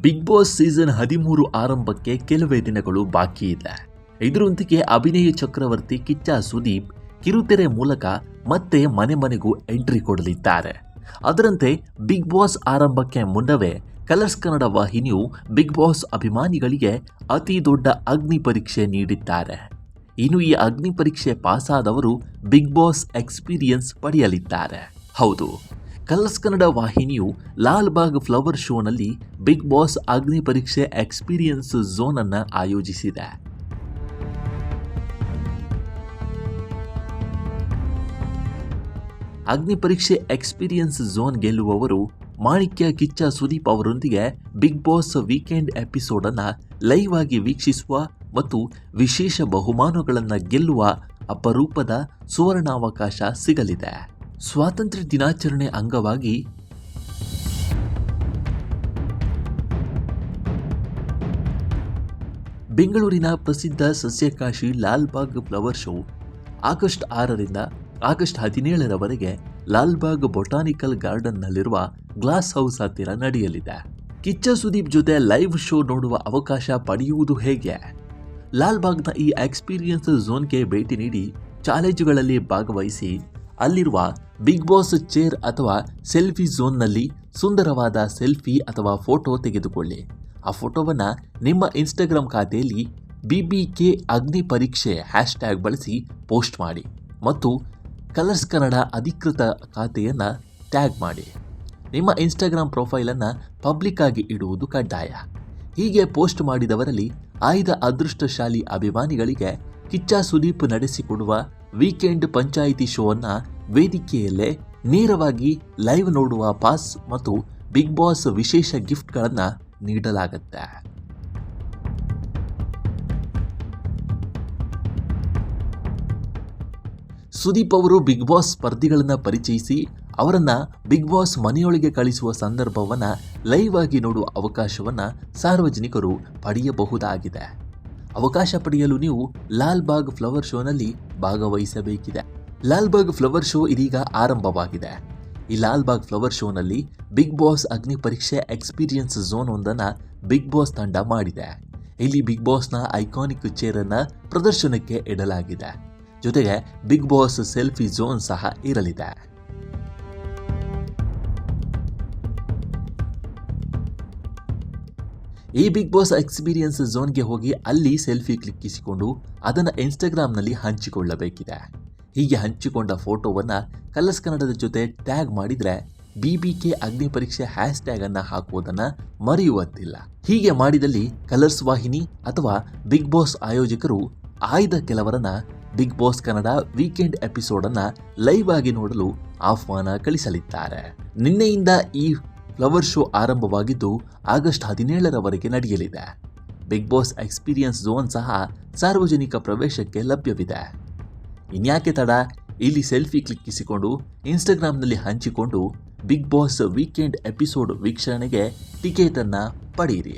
Big boss season 13 ಆರಂಭಕ್ಕೆ ಕೆಲವೇ ದಿನಗಳು ಬಾಕಿ ಇದೆ. ಇದರೊಂದಿಗೆ ಅಭಿನಯ ಚಕ್ರವರ್ತಿ ಕಿಚ್ಚ ಸುದೀಪ್ ಕಿರುತೆರೆ ಮೂಲಕ ಮತ್ತೆ ಮನೆ ಮನೆಗೂ ಎಂಟ್ರಿ ಕೊಡಲಿದ್ದಾರೆ. ಅದರಂತೆ ಬಿಗ್ ಬಾಸ್ ಆರಂಭಕ್ಕೆ ಮುನ್ನವೇ ಕಲರ್ಸ್ ಕನ್ನಡ ವಾಹಿನಿಯು ಬಿಗ್ ಬಾಸ್ ಅಭಿಮಾನಿಗಳಿಗೆ ಅತಿ ದೊಡ್ಡ ಅಗ್ನಿ ಪರೀಕ್ಷೆ ನೀಡಿದ್ದಾರೆ. ಇನ್ನು ಈ ಅಗ್ನಿ ಪರೀಕ್ಷೆ ಪಾಸಾದವರು ಬಿಗ್ ಬಾಸ್ ಎಕ್ಸ್ಪೀರಿಯನ್ಸ್ ಪಡೆಯಲಿದ್ದಾರೆ. ಹೌದು, ಕಲರ್ಸ್ ಕನ್ನಡ ವಾಹಿನಿಯು ಲಾಲ್ ಬಾಗ್ ಫ್ಲವರ್ ಶೋನಲ್ಲಿ ಬಿಗ್ ಬಾಸ್ ಅಗ್ನಿ ಪರೀಕ್ಷೆ ಎಕ್ಸ್ಪೀರಿಯನ್ಸ್ ಝೋನ್ ಅನ್ನು ಆಯೋಜಿಸಿದೆ. ಅಗ್ನಿ ಪರೀಕ್ಷೆ ಎಕ್ಸ್ಪೀರಿಯನ್ಸ್ ಝೋನ್ ಗೆಲ್ಲುವವರು ಮಾಣಿಕ್ಯ ಕಿಚ್ಚ ಸುದೀಪ್ ಅವರೊಂದಿಗೆ ಬಿಗ್ ಬಾಸ್ ವೀಕೆಂಡ್ ಎಪಿಸೋಡ್ ಅನ್ನು ಲೈವ್ ಆಗಿ ವೀಕ್ಷಿಸುವ ಮತ್ತು ವಿಶೇಷ ಬಹುಮಾನಗಳನ್ನು ಗೆಲ್ಲುವ ಅಪರೂಪದ ಸುವರ್ಣಾವಕಾಶ ಸಿಗಲಿದೆ. ಸ್ವಾತಂತ್ರ್ಯ ದಿನಾಚರಣೆ ಅಂಗವಾಗಿ ಬೆಂಗಳೂರಿನ ಪ್ರಸಿದ್ಧ ಸಸ್ಯಕಾಶಿ Lal Bagh flower show August 6ರಿಂದ ಆಗಸ್ಟ್ 17ರವರೆಗೆ ಲಾಲ್ ಬಾಗ್ ಬೊಟಾನಿಕಲ್ ಗಾರ್ಡನ್ನಲ್ಲಿರುವ ಗ್ಲಾಸ್ ಹೌಸ್ ಹತ್ತಿರ ನಡೆಯಲಿದೆ. ಕಿಚ್ಚ ಸುದೀಪ್ ಜೊತೆ ಲೈವ್ ಶೋ ನೋಡುವ ಅವಕಾಶ ಪಡೆಯುವುದು ಹೇಗೆ? ಲಾಲ್ ಬಾಗ್ನ ಈ ಎಕ್ಸ್ಪೀರಿಯನ್ಸ್ ಝೋನ್ಗೆ ಭೇಟಿ ನೀಡಿ ಚಾಲೆಂಜ್ಗಳಲ್ಲಿ ಭಾಗವಹಿಸಿ ಅಲ್ಲಿರುವ ಬಿಗ್ ಬಾಸ್ ಚೇರ್ ಅಥವಾ ಸೆಲ್ಫಿ ಝೋನ್ನಲ್ಲಿ ಸುಂದರವಾದ ಸೆಲ್ಫಿ ಅಥವಾ ಫೋಟೋ ತೆಗೆದುಕೊಳ್ಳಿ. ಆ ಫೋಟೋವನ್ನು ನಿಮ್ಮ ಇನ್ಸ್ಟಾಗ್ರಾಮ್ ಖಾತೆಯಲ್ಲಿ BBK ಅಗ್ನಿ ಪರೀಕ್ಷೆ ಹ್ಯಾಶ್ಟ್ಯಾಗ್ ಬಳಸಿ ಪೋಸ್ಟ್ ಮಾಡಿ ಮತ್ತು ಕಲರ್ಸ್ ಕನ್ನಡ ಅಧಿಕೃತ ಖಾತೆಯನ್ನು ಟ್ಯಾಗ್ ಮಾಡಿ. ನಿಮ್ಮ ಇನ್ಸ್ಟಾಗ್ರಾಮ್ ಪ್ರೊಫೈಲನ್ನು ಪಬ್ಲಿಕ್ ಆಗಿ ಇಡುವುದು ಕಡ್ಡಾಯ. ಹೀಗೆ ಪೋಸ್ಟ್ ಮಾಡಿದವರಲ್ಲಿ ಆಯ್ದ ಅದೃಷ್ಟಶಾಲಿ ಅಭಿಮಾನಿಗಳಿಗೆ ಕಿಚ್ಚ ಸುದೀಪ್ ನಡೆಸಿಕೊಡುವ ವೀಕೆಂಡ್ ಪಂಚಾಯಿತಿ ಶೋ ಅನ್ನ ವೇದಿಕೆಯಲ್ಲೇ ನೇರವಾಗಿ ಲೈವ್ ನೋಡುವ ಪಾಸ್ ಮತ್ತು ಬಿಗ್ ಬಾಸ್ ವಿಶೇಷ ಗಿಫ್ಟ್ಗಳನ್ನು ನೀಡಲಾಗುತ್ತೆ. ಸುದೀಪ್ ಅವರು ಬಿಗ್ ಬಾಸ್ ಸ್ಪರ್ಧಿಗಳನ್ನು ಪರಿಚಯಿಸಿ ಅವರನ್ನು ಬಿಗ್ ಬಾಸ್ ಮನೆಯೊಳಗೆ ಕಳಿಸುವ ಸಂದರ್ಭವನ್ನು ಲೈವ್ ಆಗಿ ನೋಡುವ ಅವಕಾಶವನ್ನು ಸಾರ್ವಜನಿಕರು ಪಡೆಯಬಹುದಾಗಿದೆ. ಅವಕಾಶ ಪಡೆಯಲು ನೀವು ಲಾಲ್ ಬಾಗ್ ಫ್ಲವರ್ ಶೋನಲ್ಲಿ ಭಾಗವಹಿಸಬೇಕಿದೆ. ಲಾಲ್ ಬಾಗ್ ಫ್ಲವರ್ ಶೋ ಇದೀಗ ಆರಂಭವಾಗಿದೆ. ಈ ಲಾಲ್ ಬಾಗ್ ಫ್ಲವರ್ ಶೋನಲ್ಲಿ ಬಿಗ್ ಬಾಸ್ ಅಗ್ನಿ ಪರೀಕ್ಷೆ ಎಕ್ಸ್ಪೀರಿಯನ್ಸ್ ಝೋನ್ ಒಂದನ್ನು ಬಿಗ್ ಬಾಸ್ ತಂಡ ಮಾಡಿದೆ. ಇಲ್ಲಿ ಬಿಗ್ ಬಾಸ್ನ ಐಕಾನಿಕ್ ಚೇರನ್ನು ಪ್ರದರ್ಶನಕ್ಕೆ ಇಡಲಾಗಿದೆ. ಜೊತೆಗೆ ಬಿಗ್ ಬಾಸ್ ಸೆಲ್ಫಿ ಝೋನ್ ಸಹ ಇರಲಿದೆ. ಈ ಬಿಗ್ ಬಾಸ್ ಎಕ್ಸ್ಪೀರಿಯನ್ಸ್ ಝೋನ್ಗೆ ಹೋಗಿ ಅಲ್ಲಿ ಸೆಲ್ಫಿ ಕ್ಲಿಕ್ಕಿಸಿಕೊಂಡು ಅದನ್ನು ಇನ್ಸ್ಟಾಗ್ರಾಮ್ನಲ್ಲಿ ಹಂಚಿಕೊಳ್ಳಬೇಕಿದೆ. ಹೀಗೆ ಹಂಚಿಕೊಂಡ ಫೋಟೋವನ್ನು ಕಲರ್ಸ್ ಕನ್ನಡದ ಜೊತೆ ಟ್ಯಾಗ್ ಮಾಡಿದರೆ BBK ಅಗ್ನಿ ಪರೀಕ್ಷೆ ಹ್ಯಾಶ್ಟ್ಯಾಗ್ ಅನ್ನು ಹಾಕುವುದನ್ನು ಮರೆಯುವಂತಿಲ್ಲ. ಹೀಗೆ ಮಾಡಿದಲ್ಲಿ ಕಲರ್ಸ್ ವಾಹಿನಿ ಅಥವಾ ಬಿಗ್ ಬಾಸ್ ಆಯೋಜಕರು ಆಯ್ದ ಕೆಲವರನ್ನ Bigg Boss Kannada weekend episode ಅನ್ನು ಲೈವ್ ಆಗಿ ನೋಡಲು ಆಹ್ವಾನ ಕಳಿಸಲಿದ್ದಾರೆ. ನಿನ್ನೆಯಿಂದ ಈ ಫ್ಲವರ್ ಶೋ ಆರಂಭವಾಗಿದ್ದು ಆಗಸ್ಟ್ 17ರವರೆಗೆ ನಡೆಯಲಿದೆ. ಬಿಗ್ ಬಾಸ್ ಎಕ್ಸ್ಪೀರಿಯನ್ಸ್ ಝೋನ್ ಸಹ ಸಾರ್ವಜನಿಕ ಪ್ರವೇಶಕ್ಕೆ ಲಭ್ಯವಿದೆ. ಇನ್ಯಾಕೆ ತಡ, ಇಲ್ಲಿ ಸೆಲ್ಫಿ ಕ್ಲಿಕ್ಕಿಸಿಕೊಂಡು ಇನ್ಸ್ಟಾಗ್ರಾಮ್ನಲ್ಲಿ ಹಂಚಿಕೊಂಡು ಬಿಗ್ ಬಾಸ್ ವೀಕೆಂಡ್ ಎಪಿಸೋಡ್ ವೀಕ್ಷಣೆಗೆ ಟಿಕೆಟನ್ನು ಪಡೆಯಿರಿ.